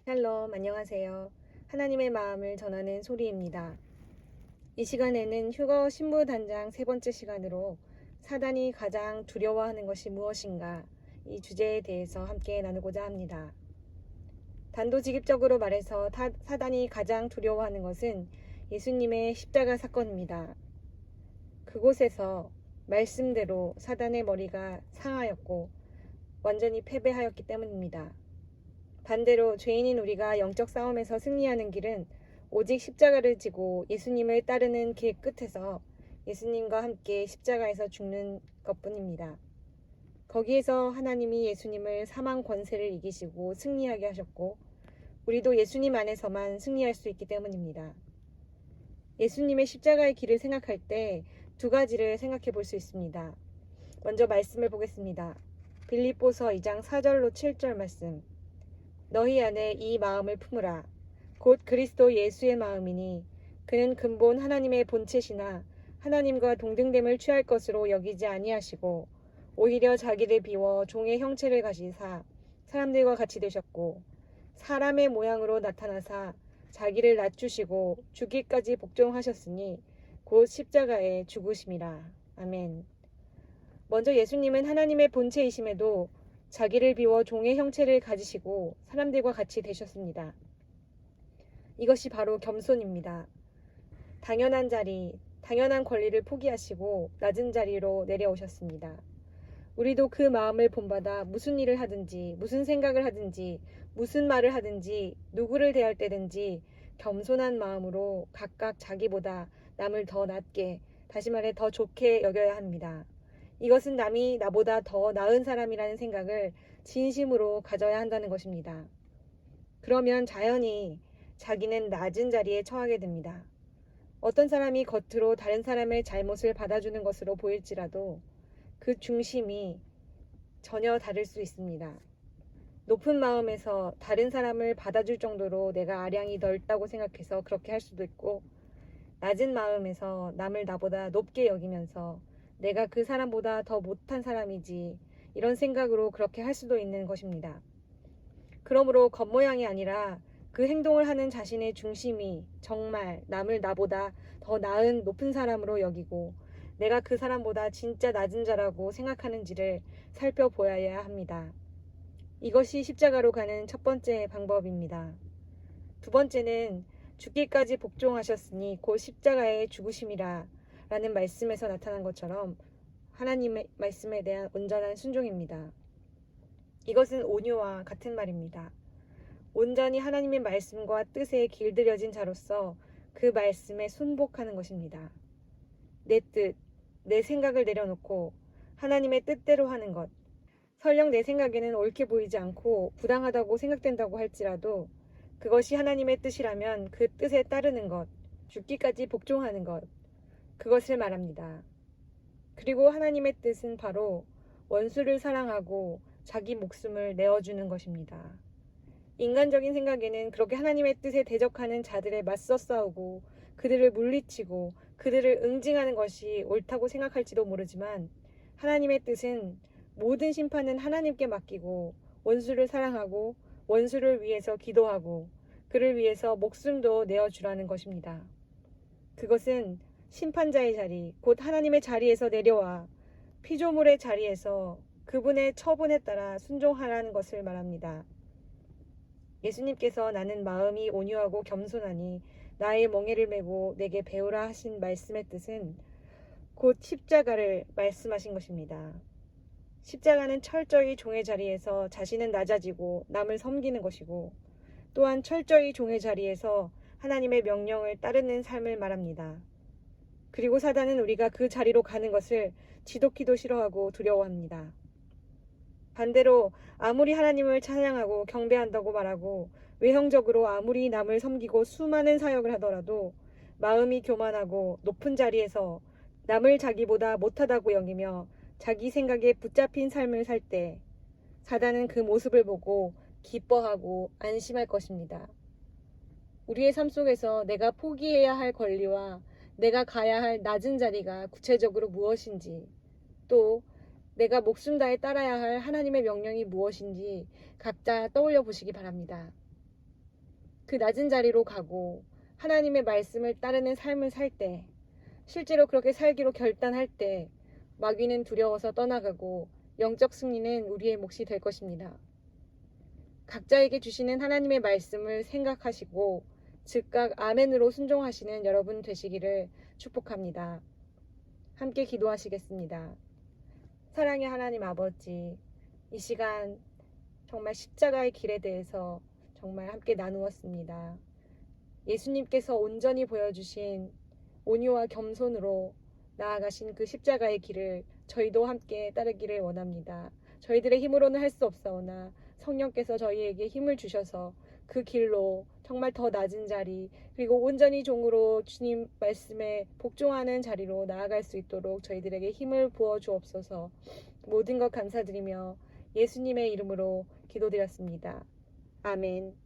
샬롬, 안녕하세요. 하나님의 마음을 전하는 소리입니다. 이 시간에는 휴거 신부단장 세 번째 시간으로 사단이 가장 두려워하는 것이 무엇인가 이 주제에 대해서 함께 나누고자 합니다. 단도직입적으로 말해서 사단이 가장 두려워하는 것은 예수님의 십자가 사건입니다. 그곳에서 말씀대로 사단의 머리가 상하였고 완전히 패배하였기 때문입니다. 반대로 죄인인 우리가 영적 싸움에서 승리하는 길은 오직 십자가를 지고 예수님을 따르는 길 끝에서 예수님과 함께 십자가에서 죽는 것뿐입니다. 거기에서 하나님이 예수님을 사망 권세를 이기시고 승리하게 하셨고 우리도 예수님 안에서만 승리할 수 있기 때문입니다. 예수님의 십자가의 길을 생각할 때 두 가지를 생각해 볼 수 있습니다. 먼저 말씀을 보겠습니다. 빌립보서 2장 4절로 7절 말씀. 너희 안에 이 마음을 품으라. 곧 그리스도 예수의 마음이니 그는 근본 하나님의 본체시나 하나님과 동등됨을 취할 것으로 여기지 아니하시고 오히려 자기를 비워 종의 형체를 가지사 사람들과 같이 되셨고 사람의 모양으로 나타나사 자기를 낮추시고 죽기까지 복종하셨으니 곧 십자가에 죽으심이라. 아멘. 먼저 예수님은 하나님의 본체이심에도 자기를 비워 종의 형체를 가지시고 사람들과 같이 되셨습니다. 이것이 바로 겸손입니다. 당연한 자리, 당연한 권리를 포기하시고 낮은 자리로 내려오셨습니다. 우리도 그 마음을 본받아 무슨 일을 하든지, 무슨 생각을 하든지, 무슨 말을 하든지, 누구를 대할 때든지 겸손한 마음으로 각각 자기보다 남을 더 낮게, 다시 말해 더 좋게 여겨야 합니다. 이것은 남이 나보다 더 나은 사람이라는 생각을 진심으로 가져야 한다는 것입니다. 그러면 자연히 자기는 낮은 자리에 처하게 됩니다. 어떤 사람이 겉으로 다른 사람의 잘못을 받아주는 것으로 보일지라도 그 중심이 전혀 다를 수 있습니다. 높은 마음에서 다른 사람을 받아줄 정도로 내가 아량이 넓다고 생각해서 그렇게 할 수도 있고, 낮은 마음에서 남을 나보다 높게 여기면서 내가 그 사람보다 더 못한 사람이지 이런 생각으로 그렇게 할 수도 있는 것입니다. 그러므로 겉모양이 아니라 그 행동을 하는 자신의 중심이 정말 남을 나보다 더 나은 높은 사람으로 여기고 내가 그 사람보다 진짜 낮은 자라고 생각하는지를 살펴보아야 합니다. 이것이 십자가로 가는 첫 번째 방법입니다. 두 번째는 죽기까지 복종하셨으니 곧 십자가의 죽으심이라 라는 말씀에서 나타난 것처럼 하나님의 말씀에 대한 온전한 순종입니다. 이것은 온유와 같은 말입니다. 온전히 하나님의 말씀과 뜻에 길들여진 자로서 그 말씀에 순복하는 것입니다. 내 뜻, 내 생각을 내려놓고 하나님의 뜻대로 하는 것. 설령 내 생각에는 옳게 보이지 않고 부당하다고 생각된다고 할지라도 그것이 하나님의 뜻이라면 그 뜻에 따르는 것, 죽기까지 복종하는 것, 그것을 말합니다. 그리고 하나님의 뜻은 바로 원수를 사랑하고 자기 목숨을 내어주는 것입니다. 인간적인 생각에는 그렇게 하나님의 뜻에 대적하는 자들에 맞서 싸우고 그들을 물리치고 그들을 응징하는 것이 옳다고 생각할지도 모르지만 하나님의 뜻은 모든 심판은 하나님께 맡기고 원수를 사랑하고 원수를 위해서 기도하고 그를 위해서 목숨도 내어주라는 것입니다. 그것은 심판자의 자리, 곧 하나님의 자리에서 내려와 피조물의 자리에서 그분의 처분에 따라 순종하라는 것을 말합니다. 예수님께서 나는 마음이 온유하고 겸손하니 나의 멍에를 메고 내게 배우라 하신 말씀의 뜻은 곧 십자가를 말씀하신 것입니다. 십자가는 철저히 종의 자리에서 자신은 낮아지고 남을 섬기는 것이고 또한 철저히 종의 자리에서 하나님의 명령을 따르는 삶을 말합니다. 그리고 사단은 우리가 그 자리로 가는 것을 지독히도 싫어하고 두려워합니다. 반대로 아무리 하나님을 찬양하고 경배한다고 말하고 외형적으로 아무리 남을 섬기고 수많은 사역을 하더라도 마음이 교만하고 높은 자리에서 남을 자기보다 못하다고 여기며 자기 생각에 붙잡힌 삶을 살 때 사단은 그 모습을 보고 기뻐하고 안심할 것입니다. 우리의 삶 속에서 내가 포기해야 할 권리와 내가 가야 할 낮은 자리가 구체적으로 무엇인지, 또 내가 목숨 다해 따라야 할 하나님의 명령이 무엇인지 각자 떠올려 보시기 바랍니다. 그 낮은 자리로 가고 하나님의 말씀을 따르는 삶을 살 때, 실제로 그렇게 살기로 결단할 때 마귀는 두려워서 떠나가고 영적 승리는 우리의 몫이 될 것입니다. 각자에게 주시는 하나님의 말씀을 생각하시고 즉각 아멘으로 순종하시는 여러분 되시기를 축복합니다. 함께 기도하시겠습니다. 사랑의 하나님 아버지, 이 시간 정말 십자가의 길에 대해서 정말 함께 나누었습니다. 예수님께서 온전히 보여주신 온유와 겸손으로 나아가신 그 십자가의 길을 저희도 함께 따르기를 원합니다. 저희들의 힘으로는 할 수 없사오나 성령께서 저희에게 힘을 주셔서 그 길로 정말 더 낮은 자리, 그리고 온전히 종으로 주님 말씀에 복종하는 자리로 나아갈 수 있도록 저희들에게 힘을 부어 주옵소서. 모든 것 감사드리며 예수님의 이름으로 기도드렸습니다. 아멘.